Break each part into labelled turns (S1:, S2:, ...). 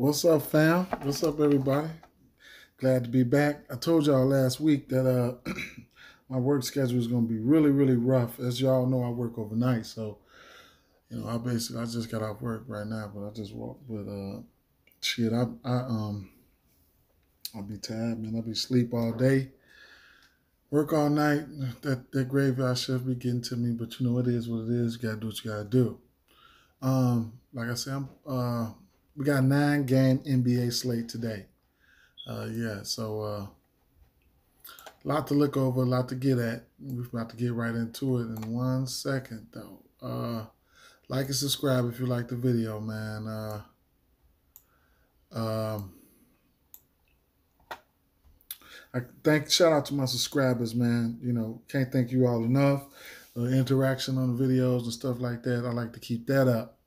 S1: What's up, fam? What's up, everybody? Glad to be back. I told y'all last week that my work schedule is going to be really, really rough. As y'all know, I work overnight, so I just got off work right now, but I just walked. But shit, I'll be tired, man. I'll be asleep all day, work all night. That graveyard shift be getting to me, but it is what it is. You gotta do what you gotta do. Like I said, we got a 9-game NBA slate today. So a lot to look over, a lot to get at. We're about to get right into it in 1 second, though. Like and subscribe if you like the video, man. Shout out to my subscribers, man. Can't thank you all enough. Interaction on the videos and stuff like that. I like to keep that up,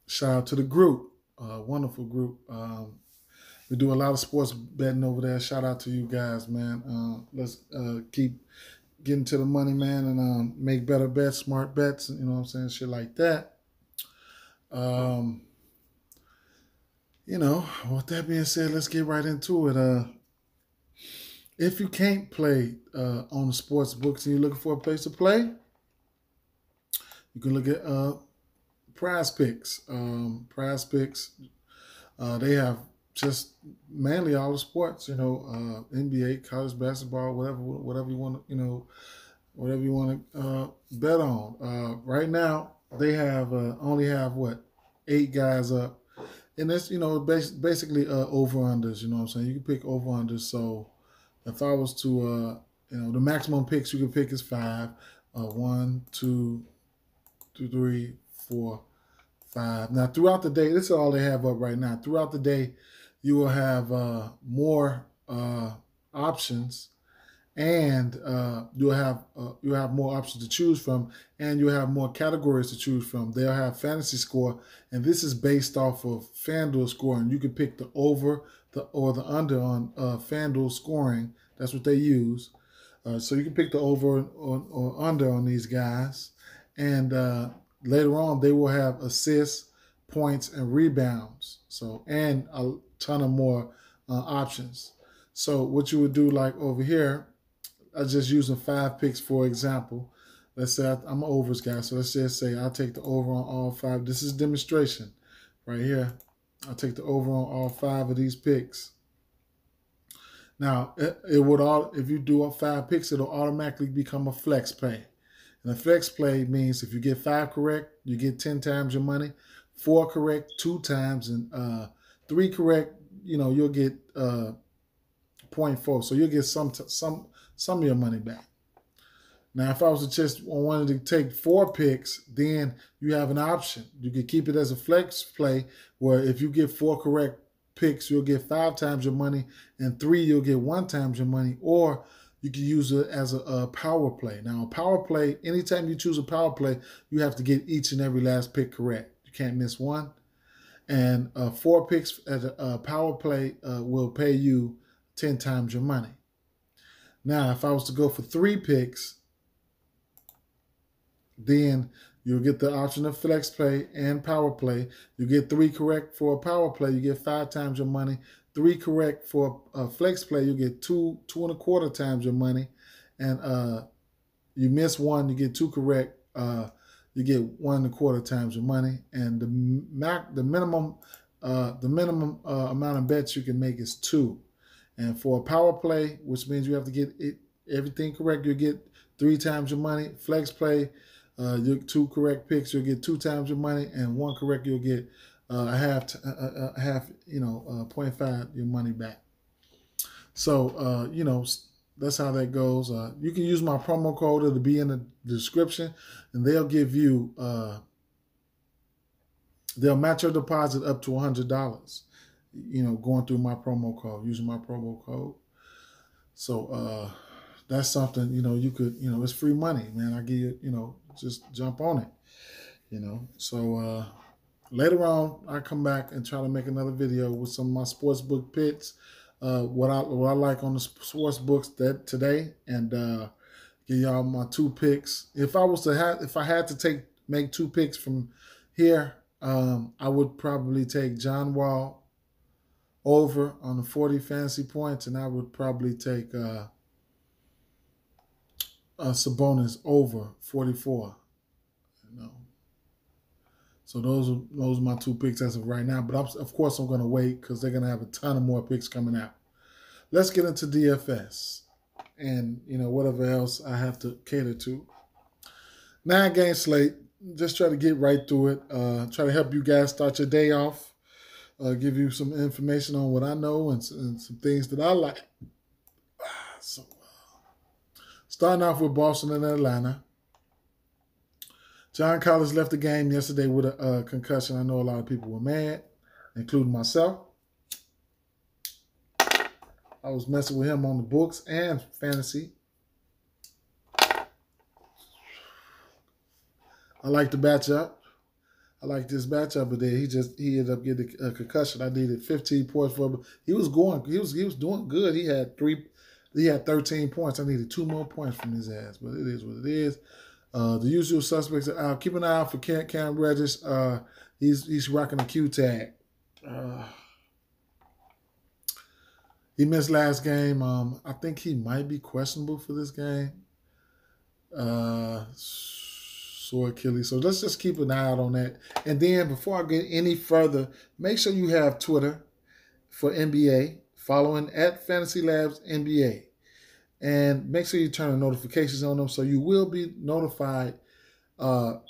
S1: Shout out to the group, wonderful group. We do a lot of sports betting over there. Shout out to you guys, man. Let's keep getting to the money, man, and make better bets, smart bets, shit like that. With that being said, let's get right into it. If you can't play on the sports books and you're looking for a place to play, you can look at Prize Picks. Prize Picks, they have just mainly all the sports, NBA, college basketball, whatever you want to, whatever you want to bet on. Right now, they have only have 8 guys up, and that's basically over-unders. You know what I'm saying? You can pick over-unders. So if I was to, the maximum picks you can pick is 5. 1, 2, 3, 4, 5. Now throughout the day, this is all they have up right now. Throughout the day, you will have more options, and you'll have more options to choose from, and you'll have more categories to choose from. They'll have fantasy score, and this is based off of Fanduel scoring. You can pick the over or the under on Fanduel scoring. That's what they use. So you can pick the over or under on these guys, and later on they will have assists, points, and rebounds. So and a ton of more options. So what you would do, like over here, I'm just using 5 picks for example. Let's say I'm an overs guy, so let's just say I'll take the over on all 5. This is demonstration right here. I'll take the over on all 5 of these picks. Now, it would if you do 5 picks, it'll automatically become a flex play. And a flex play means if you get 5 correct, you get 10 times your money. 4 correct, 2 times, and 3 correct, you'll get 0.4. So you'll get some of your money back. Now, if I was to just wanted to take 4 picks, then you have an option. You could keep it as a flex play, where if you get 4 correct picks, you'll get 5 times your money, and 3 you'll get 1 times your money, or you can use it as a power play. Now, a power play, anytime you choose a power play, you have to get each and every last pick correct. You can't miss one. And 4 picks as a power play will pay you 10 times your money. Now, if I was to go for 3 picks, then you'll get the option of flex play and power play. You get 3 correct for a power play, you get 5 times your money. 3 correct for a flex play, you get 2.25 times your money. And you miss 1, you get 2 correct, you get 1.25 times your money. And the minimum amount of bets you can make is 2. And for a power play, which means you have to get everything correct, you get 3 times your money. Flex play, your 2 correct picks, you'll get 2 times your money, and 1 correct, you'll get half 0.5 your money back. So that's how that goes. You can use my promo code; it'll be in the description, and they'll give you they'll match your deposit up to $100. Going through my promo code, using my promo code. So that's something you could it's free money, man. I give you just jump on it. So later on, I come back and try to make another video with some of my sportsbook picks, what I like on the sports books today, and give y'all my 2 picks. If I had to make 2 picks from here I would probably take John Wall over on the 40 fantasy points, and I would probably take Sabonis over 44. You know, so those are my two picks as of right now. But of course I'm going to wait because they're going to have a ton of more picks coming out. Let's get into DFS and whatever else I have to cater to. 9-game slate. Just try to get right through it. Try to help you guys start your day off. Give you some information on what I know and some things that I like. So, starting off with Boston and Atlanta. John Collins left the game yesterday with a concussion. I know a lot of people were mad, including myself. I was messing with him on the books and fantasy. I like the matchup. I like this matchup, but then he ended up getting a concussion. I needed 15 points for him. He was doing good. He had 13 points. I needed 2 more points from his ass, but it is what it is. The usual suspects are out. Keep an eye out for Cam Reddish. He's rocking a Q tag. He missed last game. I think he might be questionable for this game. Sore Achilles. So let's just keep an eye out on that. And then before I get any further, make sure you have Twitter for NBA, following at Fantasy Labs NBA. And make sure you turn the notifications on them so you will be notified. So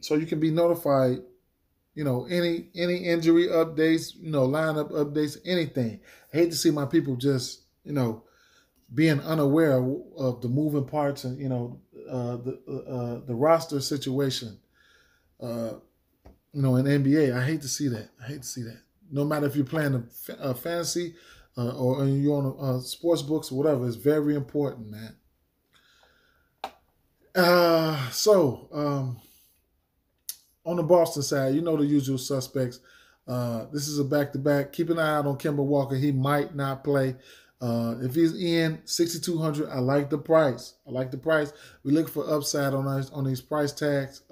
S1: you can be notified, any injury updates, lineup updates, anything. I hate to see my people just, being unaware of the moving parts and, the roster situation, in NBA. I hate to see that. No matter if you're playing a fantasy or you're on sports books or whatever, it's very important, man. On the Boston side, the usual suspects. This is a back-to-back. Keep an eye out on Kemba Walker. He might not play. If he's in 6,200, I like the price. We look for upside on these price tags.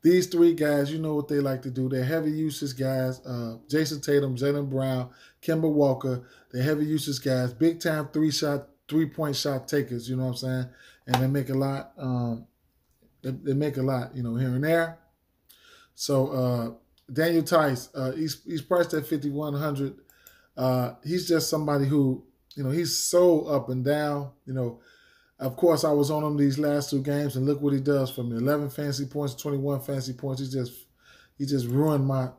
S1: These three guys, you know what they like to do. They're heavy usage guys. Jason Tatum, Jaylen Brown, Kemba Walker. They're heavy usage guys. Big time 3-point shot takers. You know what I'm saying? And they make a lot. They make a lot. Here and there. So Daniel Tice, he's priced at 5,100. He's just somebody who, he's so up and down. Of course, I was on him these last 2 games, and look what he does for me: 11 fantasy points, 21 fantasy points. He just ruined my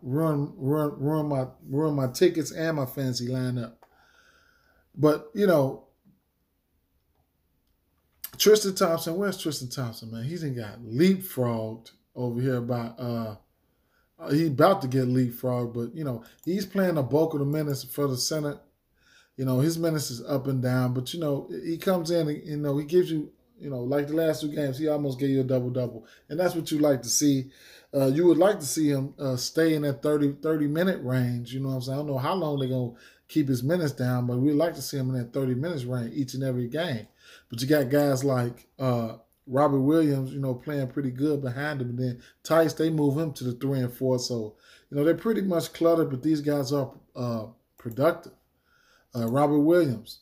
S1: tickets and my fantasy lineup. But Tristan Thompson, where's Tristan Thompson, man? He's got leapfrogged over here by. He's about to get leapfrogged, but he's playing the bulk of the minutes for the center. His minutes is up and down, but he comes in and he gives you, like the last 2 games, he almost gave you a double-double. And that's what you like to see. You would like to see him stay in that 30-minute range. You know what I'm saying? I don't know how long they're going to keep his minutes down, but we'd like to see him in that 30 minutes range each and every game. But you got guys like Robert Williams, playing pretty good behind him. And then Tice, they move him to the 3 and 4. So, they're pretty much cluttered, but these guys are productive. Robert Williams,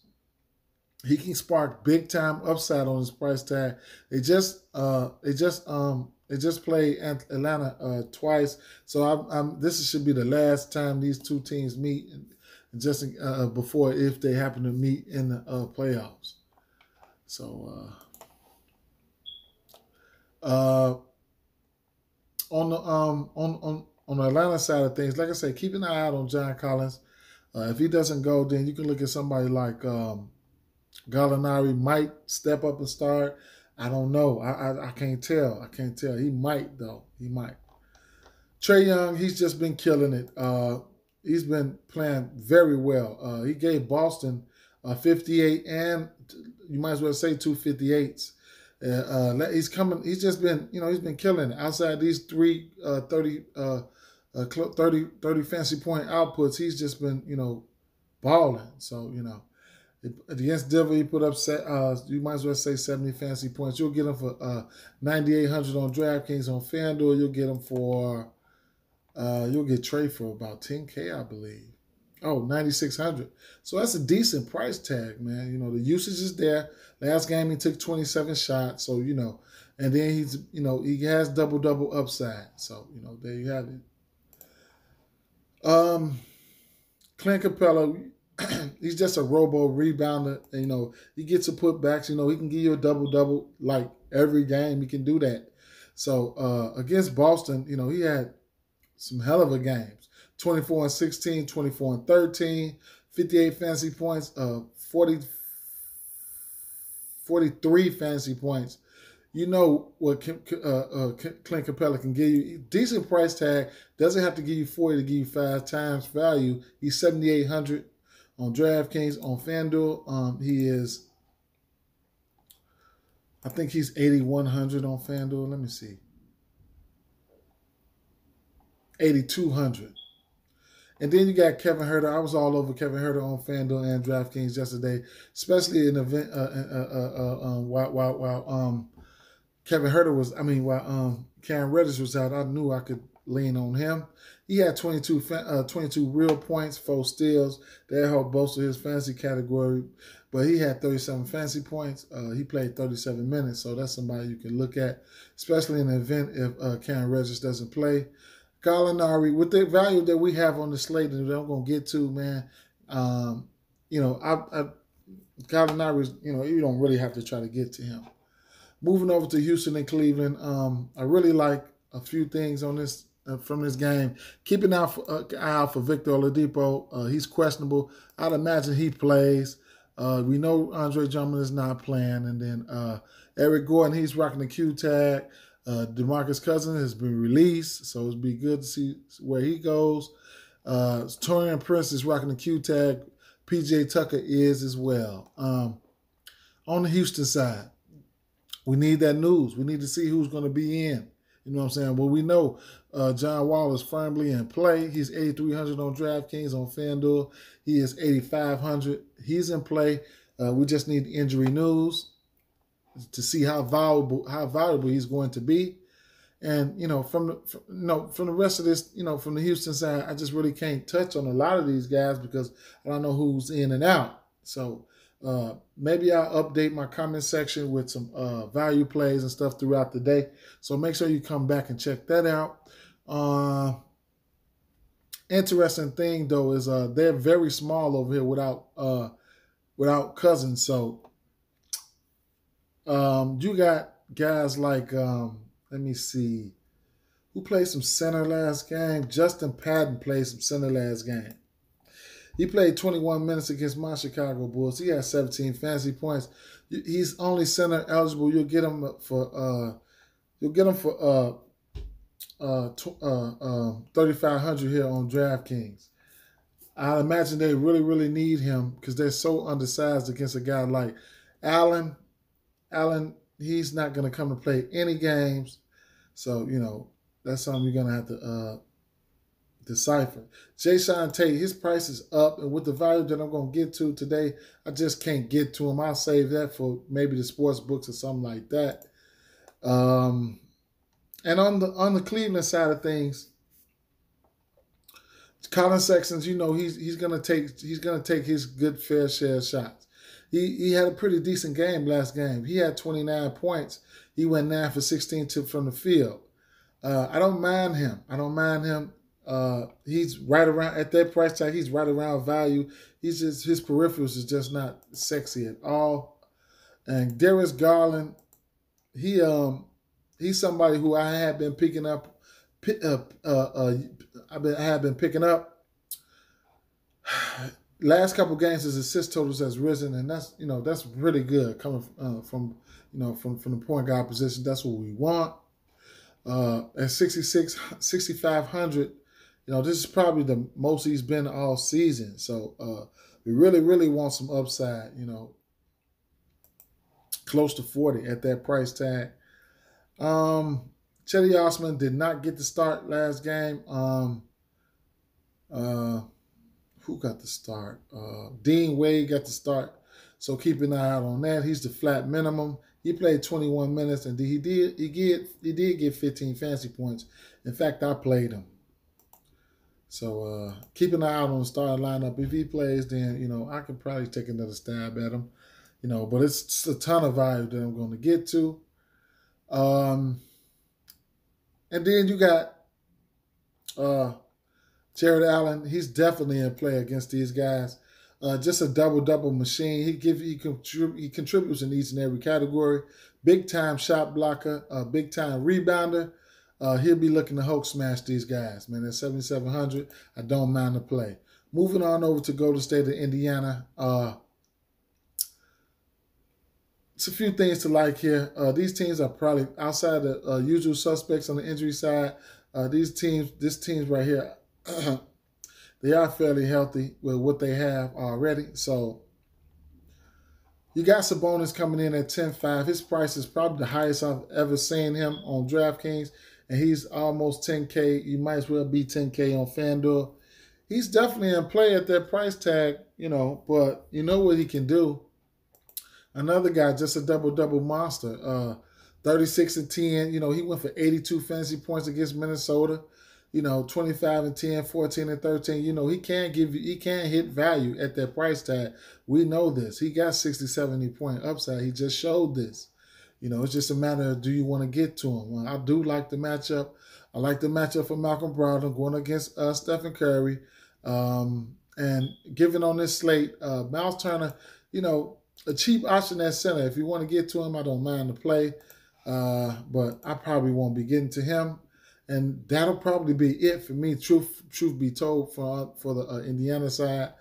S1: he can spark big time upside on his price tag. They just played Atlanta twice, so this should be the last time these 2 teams meet, and just before if they happen to meet in the playoffs. So on the Atlanta side of things, like I said, keep an eye out on John Collins. If he doesn't go, then you can look at somebody like Gallinari might step up and start. I don't know. I can't tell. He might, though. He might. Trae Young, he's just been killing it. He's been playing very well. He gave Boston 58 and you might as well say 2 58s. He's coming. He's just been, he's been killing it. Outside these 3 30 fantasy point outputs, he's just been, balling. So, against Denver, he put up, you might as well say 70 fantasy points. You'll get him for 9,800 on DraftKings. On Fanduel, you'll get him for You'll get Trey for about 10K, I believe. Oh, 9,600. So that's a decent price tag, man. You know, the usage is there. Last game he took 27 shots, so you know, and then he's, you know, he has double upside. So, you know, there you have it. Clint Capela, he's just a robo rebounder. And, you know, he gets a putbacks. You know, he can give you a double like every game. He can do that. So against Boston, you know, he had some hell of a games. 24 and 16, 24 and 13, 58 fantasy points, 43 fantasy points. You know what Clint Capela can give you. Decent price tag. Doesn't have to give you 40 to give you 5 times value. He's 7,800 on DraftKings. On Fanduel, he is, I think he's 8,100 on Fanduel. Let me see. 8,200. And then you got Kevin Huerter. I was all over Kevin Huerter on FanDuel and DraftKings yesterday, especially in the event while Kevin Huerter was, while Cam Reddish was out. I knew I could lean on him. He had 22 real points, 4 steals. That helped bolster his fantasy category. But he had 37 fantasy points. He played 37 minutes, so that's somebody you can look at, especially in the event if Cam Reddish doesn't play. Gallinari, with the value that we have on the slate that I'm going to get to, man, you know, Gallinari, you know, you don't really have to try to get to him. Moving over to Houston and Cleveland, I really like a few things on this from this game. Keep an eye out for Victor Oladipo. He's questionable. I'd imagine he plays. We know Andre Drummond is not playing. And then Eric Gordon, he's rocking the Q tag. DeMarcus Cousins has been released, so it'll be good to see where he goes. Torian Prince is rocking the Q tag. PJ Tucker is as well. On the Houston side, we need that news. We need to see who's going to be in. You know what I'm saying? Well, we know John Wall is firmly in play. He's 8,300 on DraftKings. On FanDuel, he is 8,500. He's in play. We just need injury news to see how valuable he's going to be. And, you know, from the rest of this, you know, from the Houston side, I just really can't touch on a lot of these guys because I don't know who's in and out. So maybe I'll update my comment section with some value plays and stuff throughout the day. So make sure you come back and check that out. Interesting thing, though, is they're very small over here without Cousins. So you got guys like, let me see, who played some center last game? Justin Patton played some center last game. He played 21 minutes against my Chicago Bulls. He had 17 fantasy points. He's only center eligible. You'll get him for 3,500 here on DraftKings. I imagine they really need him because they're so undersized against a guy like Allen. He's not going to come to play any games. So, you know, that's something you're going to have to decipher. Jason Tate, his price is up. And with the value that I'm going to get to today, I just can't get to him. I'll save that for maybe the sports books or something like that. And on the Cleveland side of things, Colin Sexton, you know, he's going to take his good fair share of shots. He had a pretty decent game last game. He had 29 points. He went 9 for 16 from the field. I don't mind him. He's right around at that price tag. He's right around value. He's just, his peripherals is just not sexy at all. And Darius Garland, he's somebody who I have been picking up. I have been picking up. Last couple games, his assist totals has risen, and that's really good coming from the point guard position. That's what we want. At 6,500, you know, this is probably the most he's been all season. So we really want some upside. You know, close to 40 at that price tag. Chetty Osman did not get the start last game. Who got the start? Dean Wade got the start. So keep an eye out on that. He's the flat minimum. He played 21 minutes and he did get 15 fantasy points. In fact, I played him. So keep an eye out on the starting lineup. If he plays, then, you know, I could probably take another stab at him. You know, but it's a ton of value that I'm going to get to. And then you got Jared Allen. He's definitely in play against these guys. Just a double machine. He contributes in each and every category. Big time shot blocker, big time rebounder. He'll be looking to Hulk smash these guys, man. At 7,700, I don't mind the play. Moving on over to Golden State of Indiana. It's a few things to like here. These teams are probably outside the usual suspects on the injury side. This teams right here, they are fairly healthy with what they have already. So you got Sabonis coming in at 10.5. His price is probably the highest I've ever seen him on DraftKings, and he's almost 10K. You might as well be 10K on Fanduel. He's definitely in play at that price tag, you know, but you know what he can do. Another guy, just a double-double monster. 36 and 10. You know, he went for 82 fantasy points against Minnesota. You know, 25 and 10, 14 and 13. You know, he can hit value at that price tag. We know this. He got 60, 70 point upside. He just showed this. You know, it's just a matter of, do you want to get to him? Well, I do like the matchup. I like the matchup for Malcolm Brogdon going against Stephen Curry. And given on this slate, Miles Turner, you know, a cheap option at center. If you want to get to him, I don't mind the play. But I probably won't be getting to him. And that'll probably be it for me, truth be told, for the Indiana side.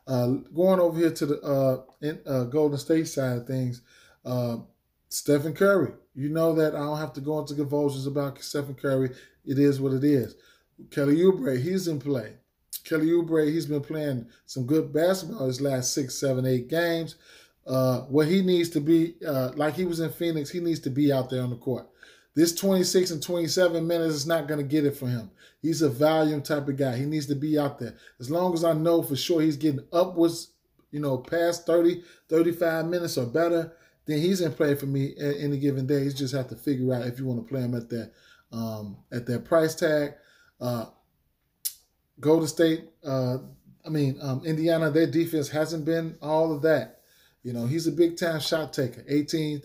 S1: Going over here to the Golden State side of things, Stephen Curry. You know that I don't have to go into convulsions about Stephen Curry. It is what it is. Kelly Oubre, he's in play. Kelly Oubre, he's been playing some good basketball his last 6, 7, 8 games. What he needs to be, like he was in Phoenix, he needs to be out there on the court. This 26 and 27 minutes is not going to get it for him. He's a volume type of guy. He needs to be out there. As long as I know for sure he's getting upwards, you know, past 30, 35 minutes or better, then he's in play for me at any given day. You just have to figure out if you want to play him at that price tag. Golden State, Indiana, their defense hasn't been all of that. You know, he's a big-time shot taker. 18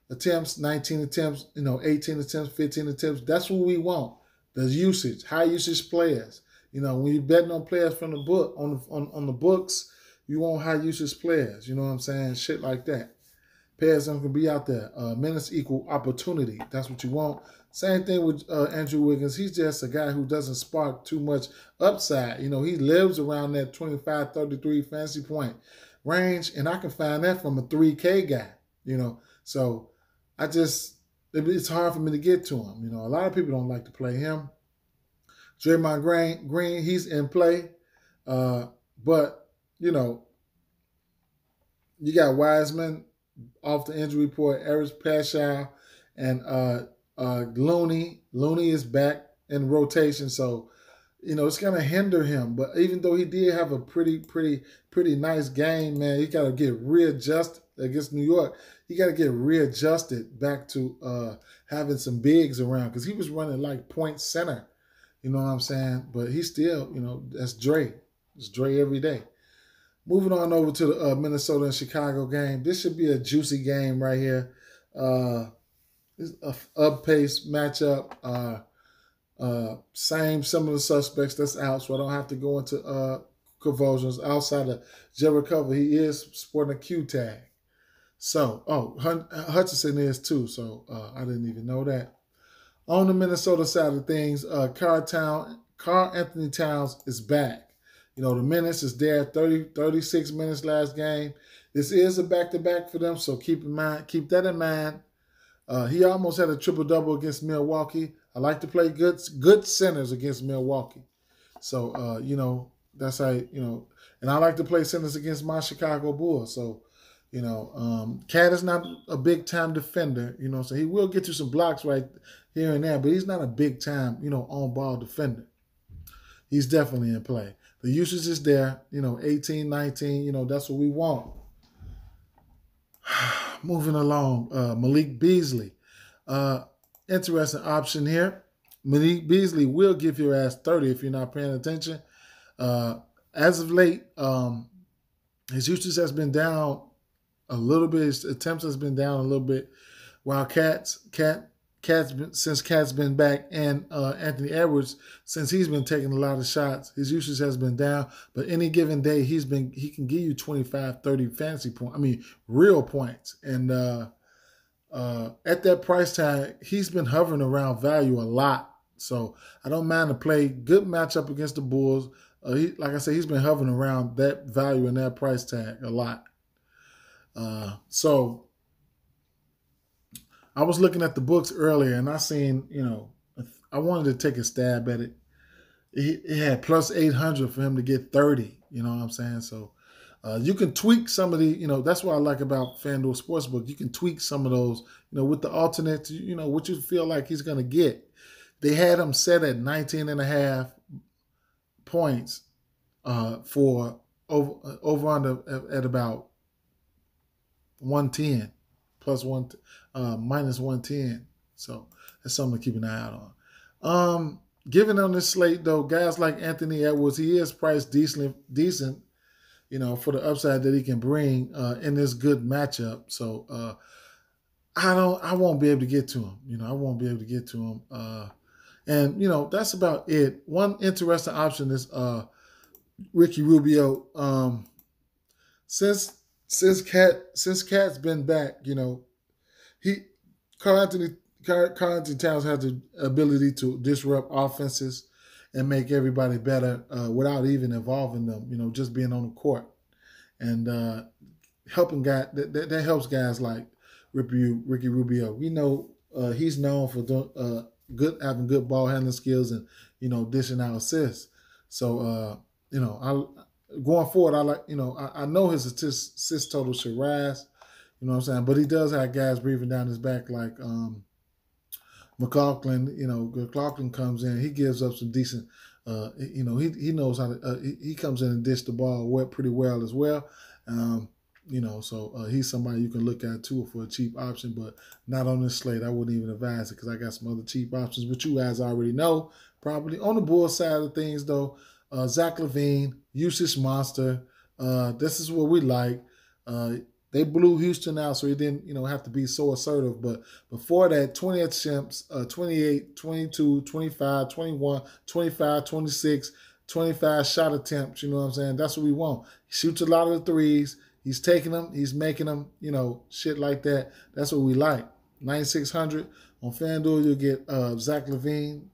S1: attempts, 19 attempts, you know, 18 attempts, 15 attempts. That's what we want. The usage, high usage players. You know, when you're betting on players from the book, on the books, you want high usage players. You know what I'm saying? Shit like that. Players that can be out there. Minutes equal opportunity. That's what you want. Same thing with Andrew Wiggins. He's just a guy who doesn't spark too much upside. You know, he lives around that 25, 33 fantasy point range, and I can find that from a 3K guy, you know. So it's hard for me to get to him. You know, a lot of people don't like to play him. Draymond Green, he's in play. But, you know, you got Wiseman off the injury report, Eric Pascal, and Looney. Looney is back in rotation, so you know it's gonna hinder him. But even though he did have a pretty nice game, man, he got to get readjusted against New York. He got to get readjusted back to having some bigs around because he was running like point center. You know what I'm saying? But he still, you know, that's Dre. It's Dre every day. Moving on over to the Minnesota and Chicago game. This should be a juicy game right here. It's a up-paced matchup. Same similar suspects that's out, so I don't have to go into convulsions. Outside of Jericho, he is sporting a Q tag. So, Hutchinson is too, so I didn't even know that. On the Minnesota side of things, Karl Anthony Towns is back. You know, the minutes is there, 36 minutes last game. This is a back-to-back for them, so keep that in mind. He almost had a triple-double against Milwaukee. I like to play good centers against Milwaukee. So, you know, that's how, you know, and I like to play centers against my Chicago Bulls. So, you know, Cat is not a big-time defender, you know, so he will get you some blocks right here and there, but he's not a big-time, you know, on-ball defender. He's definitely in play. The usage is there, you know, 18, 19, you know, that's what we want. Moving along, Malik Beasley. Interesting option here. Malik Beasley will give your ass 30 if you're not paying attention. As of late, his usage has been down a little bit. His attempts has been down a little bit. While since Cat's been back, and Anthony Edwards, since he's been taking a lot of shots, his usage has been down. But any given day, he can give you 25, 30 fantasy points. I mean, real points. And at that price tag, he's been hovering around value a lot. So I don't mind to play. Good matchup against the Bulls. Like I said, he's been hovering around that value and that price tag a lot. So I was looking at the books earlier, and I seen, I wanted to take a stab at it. It had plus 800 for him to get 30. You know what I'm saying? So you can tweak some of the, that's what I like about FanDuel Sportsbook. You can tweak some of those, with the alternates, what you feel like he's going to get. They had him set at 19.5 points for over under at about 110 plus one minus 110. So that's something to keep an eye out on. Given on this slate though, guys like Anthony Edwards, he is priced decent, for the upside that he can bring in this good matchup. So I won't be able to get to him. I won't be able to get to him. And that's about it. One interesting option is Ricky Rubio. Since Cat's been back, Karl Anthony Towns has the ability to disrupt offenses and make everybody better without even involving them. Just being on the court and helping guys. That helps guys like Ricky Rubio. We know he's known for having good ball handling skills and dishing out assists. So going forward, I like I know his assist total should rise. You know what I'm saying? But he does have guys breathing down his back like McLaughlin. McLaughlin comes in, he gives up some decent. He knows how to. He comes in and dish the ball pretty well as well. So he's somebody you can look at too for a cheap option, but not on this slate. I wouldn't even advise it because I got some other cheap options, which you guys already know probably. On the Bulls side of things, though, Zach Levine, usage monster. This is what we like. They blew Houston out, so he didn't, have to be so assertive. But before that, 20 attempts, 28, 22, 25, 21, 25, 26, 25 shot attempts. You know what I'm saying? That's what we want. He shoots a lot of the threes. He's taking them. He's making them, shit like that. That's what we like. 9,600 on FanDuel, you'll get Zach Levine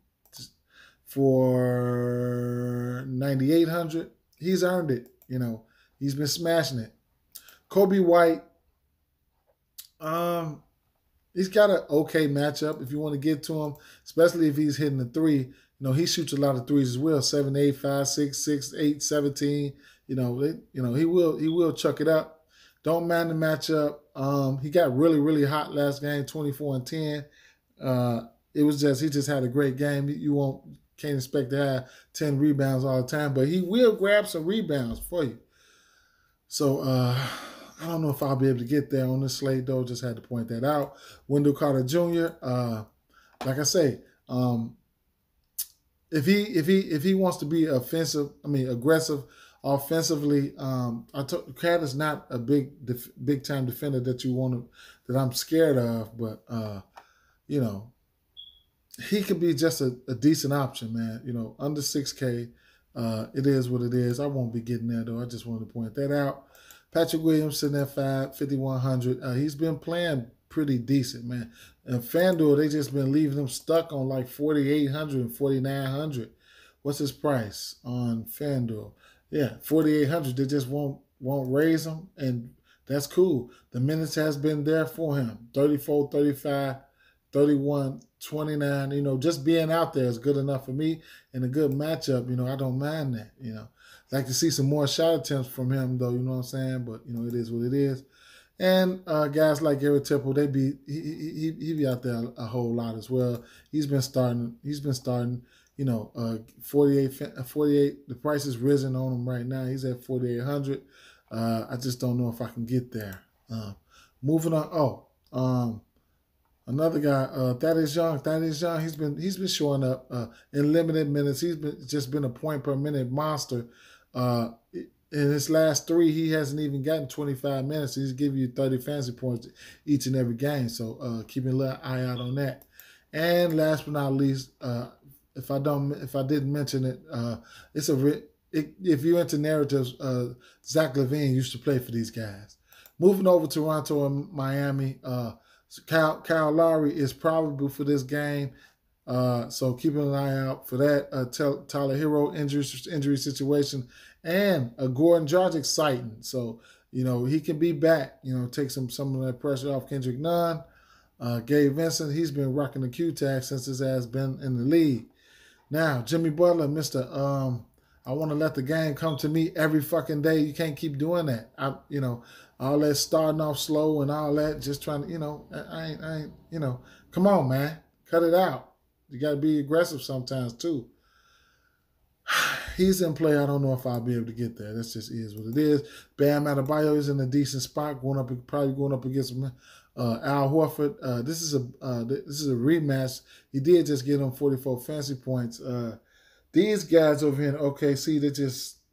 S1: for 9,800. He's earned it. He's been smashing it. Kobe White, he's got an okay matchup if you want to get to him, especially if he's hitting the three. He shoots a lot of threes as well. 7, 8, 5, 6, 6, 8, 17. He will chuck it up. Don't mind the matchup. He got really, really hot last game, 24 and 10. He just had a great game. Can't expect to have 10 rebounds all the time, but he will grab some rebounds for you. So I don't know if I'll be able to get there on this slate though. Just had to point that out. Wendell Carter Jr. Like I say, if he wants to be aggressive offensively, Cat is not a big time defender that I'm scared of, but he could be just a decent option, man. Under 6K. It is what it is. I won't be getting there, though. I just wanted to point that out. Patrick Williamson at 5,100. He's been playing pretty decent, man. And FanDuel, they just been leaving him stuck on like 4,800 and 4,900. What's his price on FanDuel? Yeah, 4,800. They just won't raise him, and that's cool. The minutes has been there for him. 34, 35, 31, 29, just being out there is good enough for me. And a good matchup, I don't mind that, Like to see some more shot attempts from him, though, you know what I'm saying? But, it is what it is. And guys like Garrett Temple, he be out there a whole lot as well. He's been starting, 48, the price has risen on him right now. He's at 4,800. I just don't know if I can get there. Moving on. Another guy, Thaddeus Young. Thaddeus Young, he's been showing up in limited minutes. He's been a point per minute monster. In his last 3, he hasn't even gotten 25 minutes. He's giving you 30 fantasy points each and every game. So keep a little eye out on that. And last but not least, if I didn't mention it, if you're into narratives, Zach Levine used to play for these guys. Moving over to Toronto and Miami, Kyle Lowry is probable for this game. So keeping an eye out for that. Tyler Hero injury situation, and Gordon Dragic sighting. So he can be back. Take some of that pressure off Kendrick Nunn. Gabe Vincent, he's been rocking the Q tag since his ass been in the league. Now Jimmy Butler, Mr. I want to let the game come to me every fucking day. You can't keep doing that. All that starting off slow and all that, just trying to, I ain't, come on, man, cut it out. You got to be aggressive sometimes too. He's in play. I don't know if I'll be able to get there. That just is what it is. Bam Adebayo is in a decent spot, probably going up against Al Horford. This is a rematch. He did just get him 44 fantasy points. These guys over here in OKC,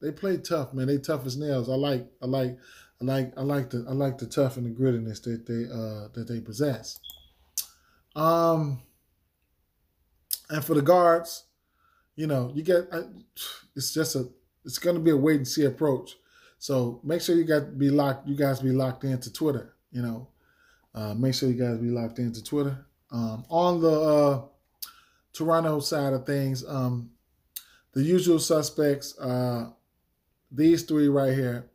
S1: they play tough, man. They tough as nails. I like the tough and the grittiness that they possess. And for the guards, you get it's going to be a wait and see approach. So make sure you guys be locked into Twitter. Make sure you guys be locked into Twitter. On the Toronto side of things, the usual suspects, these 3 right here.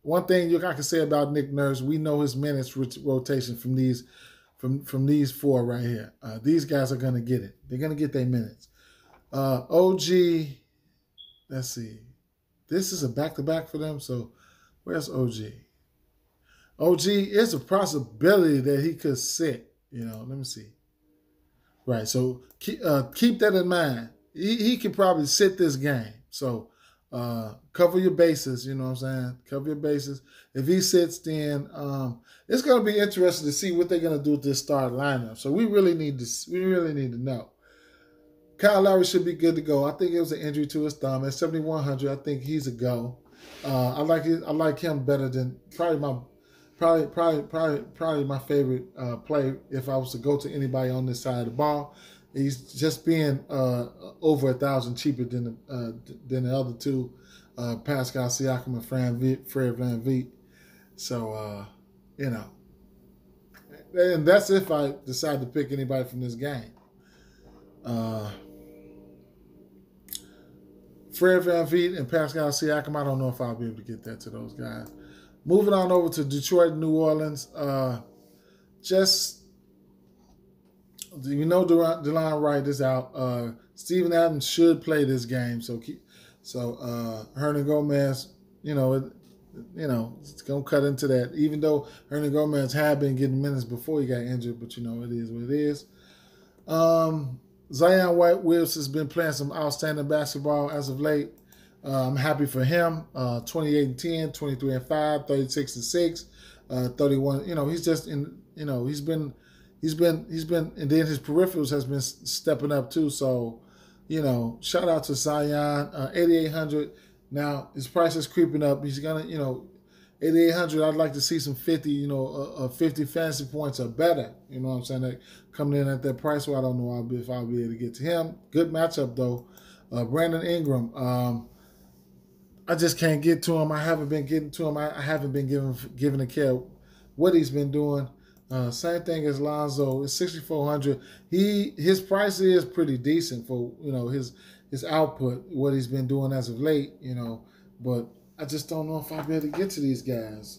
S1: One thing I can say about Nick Nurse, we know his minutes rotation from these 4 right here. These guys are going to get it. They're going to get their minutes. OG, let's see. This is a back-to-back for them, so where's OG? OG is a possibility that he could sit. Let me see. Right, so keep that in mind. He could probably sit this game. So cover your bases, you know what I'm saying? Cover your bases. If he sits, then it's going to be interesting to see what they're going to do with this start lineup. So we really need to know. Kyle Lowry should be good to go. I think it was an injury to his thumb. At 7,100, I think he's a go. I like him better than probably my favorite play if I was to go to anybody on this side of the ball. He's just being over 1,000 cheaper than the other 2, Pascal Siakam and Fred VanVleet. So and that's if I decide to pick anybody from this game. Fred VanVleet and Pascal Siakam, I don't know if I'll be able to get that to those guys. Moving on over to Detroit and New Orleans, DeLon Wright is out. Steven Adams should play this game, so Hernan Gomez, it's gonna cut into that. Even though Hernan Gomez had been getting minutes before he got injured, but it is what it is. Zion Williamson has been playing some outstanding basketball as of late. I'm happy for him. 28-10, 23-5, 36-6, 31. He's just in. He's been, and then his peripherals has been stepping up too. So, shout out to Zion. 8,800. Now his price is creeping up. He's gonna, 8,800. I'd like to see some 50. 50 fantasy points or better. You know what I'm saying? That coming in at that price. So I don't know if I'll be able to get to him. Good matchup though. Brandon Ingram. I just can't get to him. I haven't been getting to him. I haven't been giving a care what he's been doing. Same thing as Lonzo. It's 6,400. His price is pretty decent for his output, what he's been doing as of late. But I just don't know if I'll be able to get to these guys.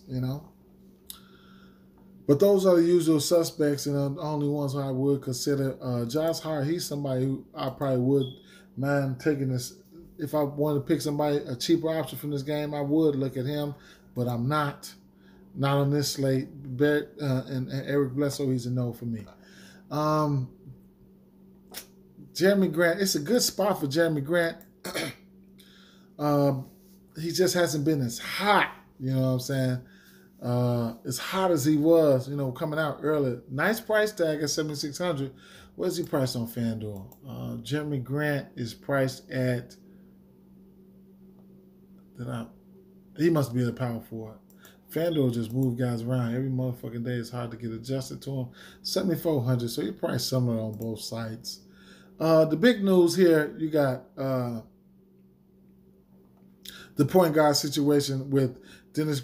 S1: But those are the usual suspects, and the only ones I would consider. Josh Hart, he's somebody who I probably would mind taking this. If I wanted to pick somebody, a cheaper option from this game, I would look at him, but I'm not. Not on this slate. Barrett and Eric Bledsoe, he's a no for me. Jeremy Grant, it's a good spot for Jeremy Grant. He just hasn't been as hot, you know what I'm saying? As hot as he was, coming out early. Nice price tag at 7,600. Where's he priced on FanDuel? Jeremy Grant is priced at. He must be the power forward. FanDuel just move guys around every motherfucking day. It's hard to get adjusted to him. 7,400. So he priced similar on both sites. The big news here, you got the point guard situation with Dennis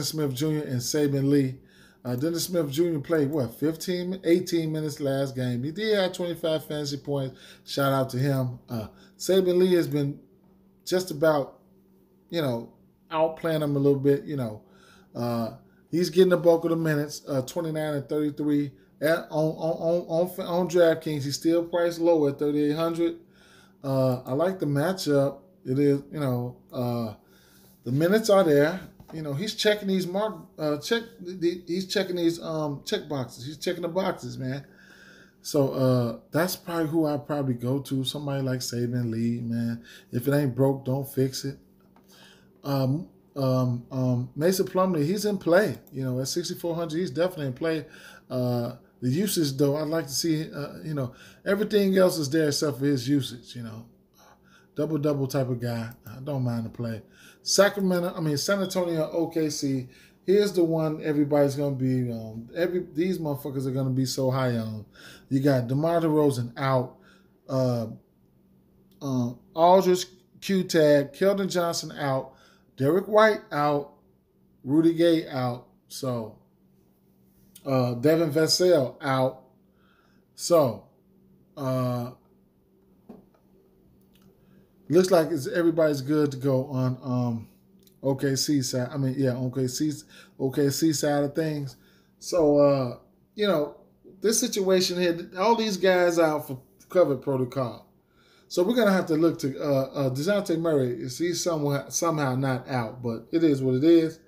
S1: Smith Jr. and Sabin Lee. Dennis Smith Jr. played, 18 minutes last game. He did have 25 fantasy points. Shout out to him. Sabin Lee has been just about, outplaying him a little bit. He's getting the bulk of the minutes, 29 and 33. On DraftKings, he's still priced low at 3,800. I like the matchup. It is, the minutes are there. He's checking these he's checking these check boxes. He's checking the boxes, man. So that's probably who I'd probably go to. Somebody like Sabin Lee, man. If it ain't broke, don't fix it. Mesa Plumlee, he's in play. At 6,400, he's definitely in play. The usage, though, I'd like to see, everything else is there except for his usage, double type of guy. I don't mind the play. San Antonio, OKC. Here's the one everybody's going to be these motherfuckers are going to be so high on. You got DeMar DeRozan out. Aldridge, Q-Tag, Keldon Johnson out. Derek White out. Rudy Gay out. So, Devin Vassell out. So, looks like everybody's good to go on OKC side. OKC side of things. So, this situation here, all these guys out for COVID protocol. So we're gonna have to look to DeJounte Murray. He's somehow not out, but it is what it is.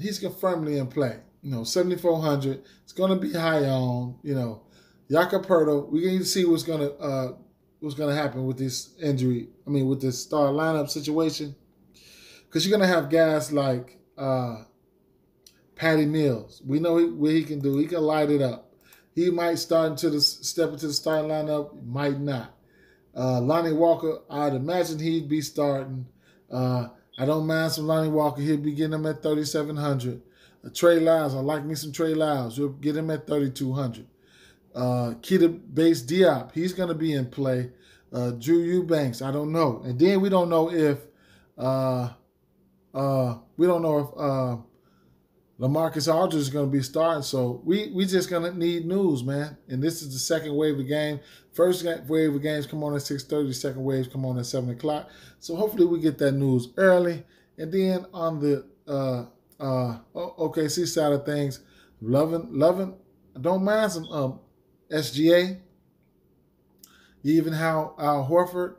S1: He's firmly in play. 7,400. It's gonna be high on. Jakob Poeltl. We can see what's gonna happen with this injury. With this star lineup situation, because you're gonna have guys like Patty Mills. We know what he can do. He can light it up. He might step into the starting lineup. Might not. Lonnie Walker, I'd imagine he'd be starting. I don't mind some Lonnie Walker. He'll be getting him at 3,700. Trey Lyles, I like me some Trey Lyles. You'll get him at 3,200. Keita Bates-Diop, he's going to be in play. Drew Eubanks, I don't know. And then we don't know if LaMarcus Aldridge is going to be starting. So we just going to need news, man. And this is the second wave of the game. First wave of games come on at 6:30. Second waves come on at 7 o'clock. So hopefully we get that news early. And then on the OKC side of things, loving. I don't mind some SGA. Even how Al Horford,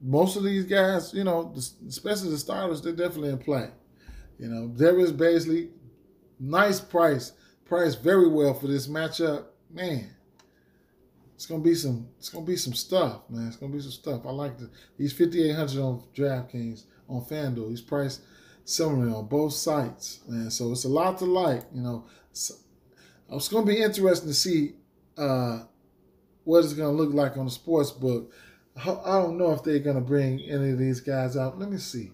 S1: most of these guys, especially the starters, they're definitely in play. Darius Beasley, nice price. Priced very well for this matchup. Man, it's gonna be some stuff, man. It's gonna be some stuff. I like he's 5,800 on DraftKings on FanDuel. He's priced similarly on both sites, man. So it's a lot to like, So it's gonna be interesting to see what it's gonna look like on the sports book. I don't know if they're gonna bring any of these guys out. Let me see.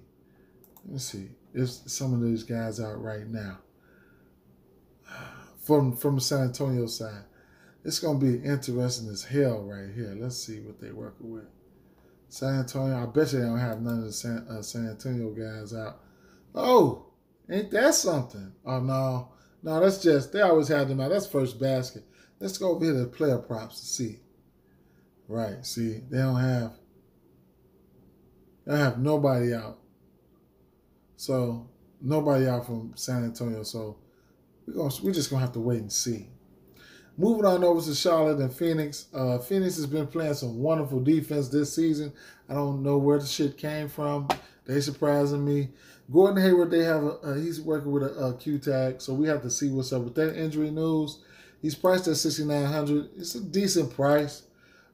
S1: There's some of these guys out right now from the San Antonio side. It's going to be interesting as hell right here. Let's see what they're working with. San Antonio, I bet you they don't have none of the San Antonio guys out. Oh, ain't that something? Oh, no, that's just, they always have them out. That's first basket. Let's go over here to player props to see. Right, see, they don't have nobody out. So, nobody out from San Antonio. So, we're just going to have to wait and see. Moving on over to Charlotte and Phoenix. Phoenix has been playing some wonderful defense this season. I don't know where the shit came from. They surprising me. Gordon Hayward, they have he's working with a Q tag, so we have to see what's up with that injury news. He's priced at $6,900. It's a decent price.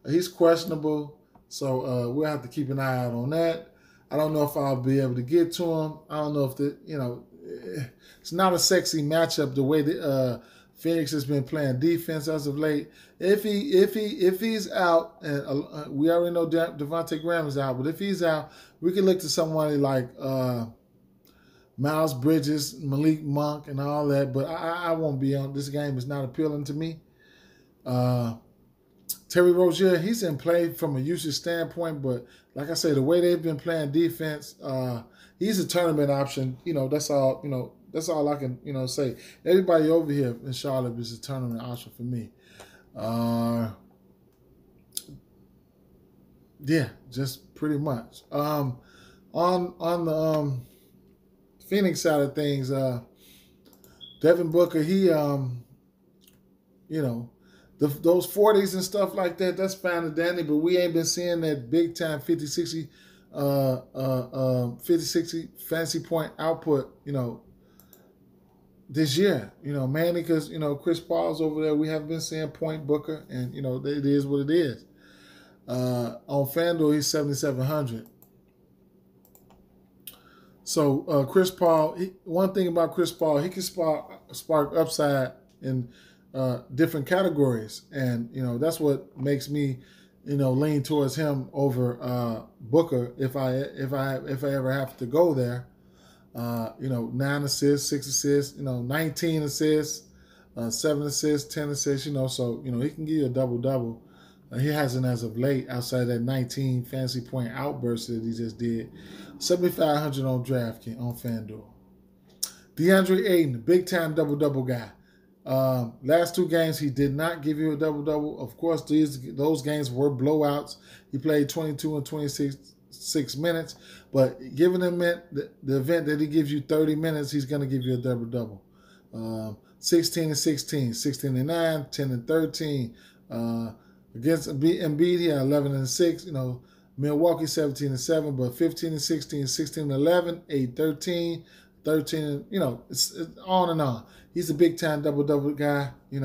S1: He's questionable, so we'll have to keep an eye out on that. I don't know if I'll be able to get to him. I don't know if it's not a sexy matchup the way that Phoenix has been playing defense as of late. If he's out, and we already know Devontae Graham is out, but if he's out, we can look to somebody like Miles Bridges, Malik Monk, and all that. But I won't be on. This game is not appealing to me. Terry Rozier, he's in play from a usage standpoint, but like I say, the way they've been playing defense, he's a tournament option. That's all. That's all I can say. Everybody over here in Charlotte is a tournament option for me. Yeah, just pretty much. On the Phoenix side of things, Devin Booker, he those 40s and stuff like that, that's fine and dandy, but we ain't been seeing that big time 50, 60 fantasy point output, this year, mainly because, Chris Paul's over there. We haven't been seeing point Booker, and, it is what it is. On Fanduel, he's 7,700. So Chris Paul, one thing about Chris Paul, he can spark upside in different categories, and that's what makes me lean towards him over Booker if I ever have to go there. 9 assists, 6 assists, 19 assists, 7 assists, 10 assists, so he can give you a double. He hasn't as of late, outside that 19 fantasy point outburst that he just did. 7,500 on Draftkings on FanDuel. DeAndre Ayton, big time double guy. Last 2 games, he did not give you a double. Of course, those games were blowouts. He played 22 and 26 minutes, but given him the event that he gives you 30 minutes, he's going to give you a double. 16 and 16, 16 and 9, 10 and 13. Against Embiid, he had 11 and 6. Milwaukee 17 and 7, but 15 and 16, 16 and 11, 8, 13, 13. And, it's on and on. He's a big time double guy. If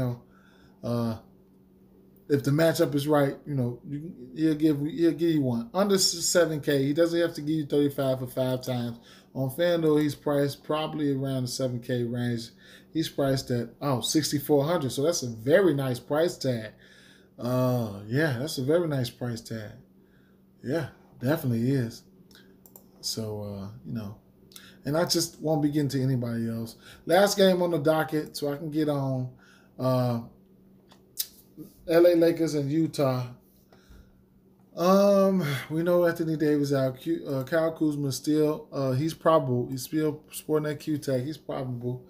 S1: the matchup is right, he'll give you one under 7K. He doesn't have to give you 35 for 5 times. On FanDuel, he's priced probably around the 7K range. He's priced at 6,400. So that's a very nice price tag. Yeah, that's a very nice price tag. Yeah, definitely is. So and I just won't be getting to anybody else. Last game on the docket, so I can get on. LA Lakers and Utah. We know Anthony Davis out. Kyle Kuzma still, he's probable. He's still sporting that Q tag. He's probable.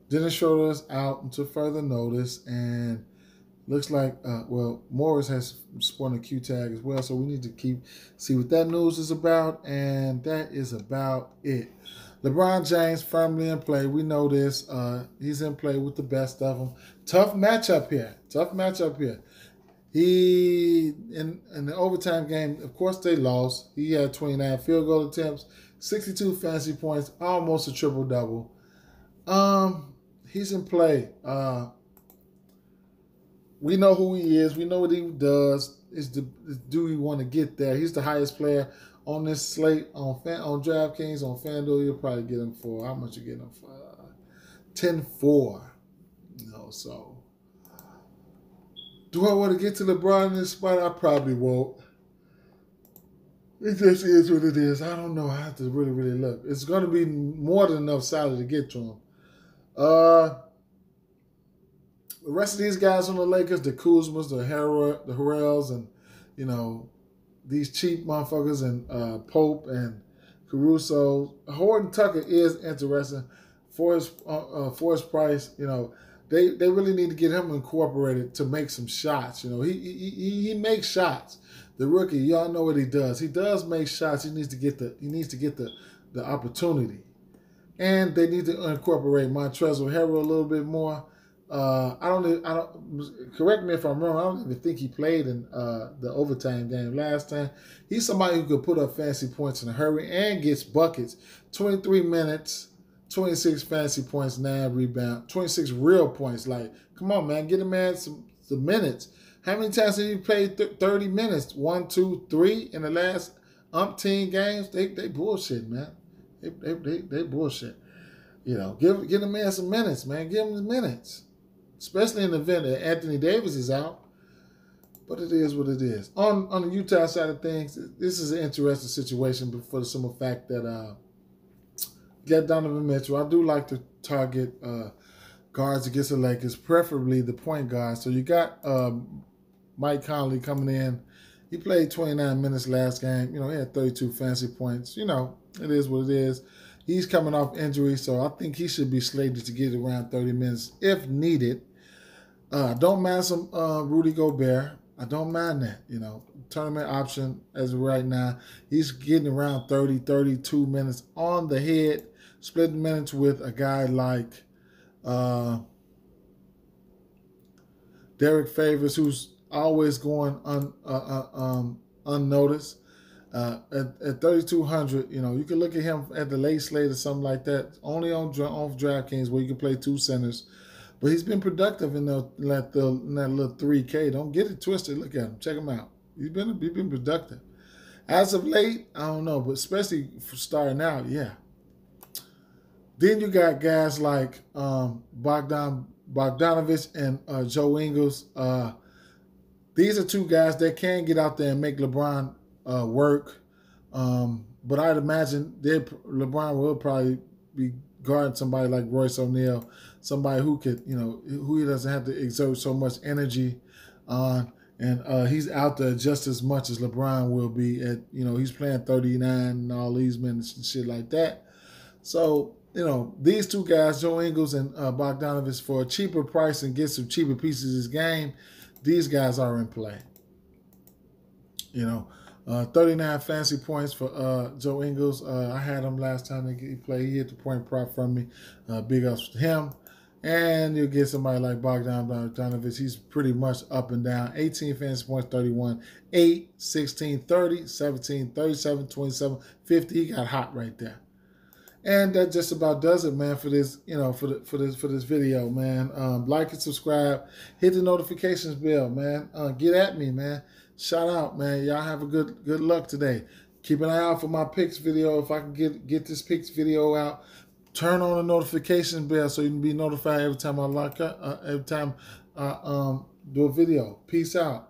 S1: Dennis Schroeder's out until further notice, and looks like Morris has sporting a Q tag as well. So we need to see what that news is about, and that is about it. LeBron James firmly in play. We know this. He's in play with the best of them. Tough matchup here. He, in the overtime game, of course they lost. He had 29 field goal attempts, 62 fantasy points, almost a triple-double. He's in play. We know who he is. We know what he does. Do we want to get there? He's the highest player on this slate on DraftKings. On FanDuel, you'll probably get him for, how much you get him for? 10-4. So do I want to get to LeBron in this spot? I probably won't. It just is what it is. I don't know. I have to really, really look. It's going to be more than enough salary to get to him. The rest of these guys on the Lakers, the Kuzmas, the Harrells, and these cheap motherfuckers, and Pope and Caruso. Horton Tucker is interesting for his price. They really need to get him incorporated to make some shots. He makes shots. The rookie, y'all know what he does. He does make shots. He needs to get the opportunity, and they need to incorporate Montrezl Harrell a little bit more. I don't. Correct me if I'm wrong. I don't even think he played in the overtime game last time. He's somebody who could put up fancy points in a hurry and gets buckets. 23 minutes, 26 fantasy points, 9 rebounds, 26 real points. Like, come on, man, get a man some minutes. How many times have you played 30 minutes? 1, 2, 3 in the last umpteen games, they bullshit, man. They bullshit. You know, give the man some minutes, man. Give him the minutes, especially in the event that Anthony Davis is out. But it is what it is. On the Utah side of things, this is an interesting situation, but for the simple fact that get Donovan Mitchell. I do like to target guards against the Lakers, preferably the point guard. So you got Mike Conley coming in. He played 29 minutes last game. You know, he had 32 fantasy points. You know, it is what it is. He's coming off injury, so I think he should be slated to get around 30 minutes if needed. Don't mind some Rudy Gobert. I don't mind that, you know. Tournament option as of right now. He's getting around 30, 32 minutes on the head, splitting minutes with a guy like Derek Favors, who's always going unnoticed. At 3,200, you know, you can look at him at the late slate or something like that. Only on Draftkings where you can play two centers. But he's been productive in that little 3K. Don't get it twisted. Look at him. Check him out. He's been productive. As of late, I don't know, but especially for starting out, yeah. Then you got guys like Bogdanovich and Joe Ingles. These are two guys that can get out there and make LeBron work. But I'd imagine LeBron will probably be guarding somebody like Royce O'Neal, somebody who could, you know, who he doesn't have to exert so much energy on. And he's out there just as much as LeBron will be at, you know, he's playing 39 and all these minutes and shit like that. So, you know, these two guys, Joe Ingles and Bogdanovich, for a cheaper price and get some cheaper pieces of this game, these guys are in play. You know, 39 fantasy points for Joe Ingles. I had him last time he played. He hit the point prop from me. Big ups to him. And you'll get somebody like Bogdanovich. He's pretty much up and down. 18 fantasy points, 31, 8, 16, 30, 17, 37, 27, 50. He got hot right there. And that just about does it, man, for this, you know, for this video, man. Like and subscribe. Hit the notifications bell, man. Get at me, man. Shout out, man. Y'all have a good luck today. Keep an eye out for my picks video. If I can get this picks video out, turn on the notification bell so you can be notified every time I do a video. Peace out.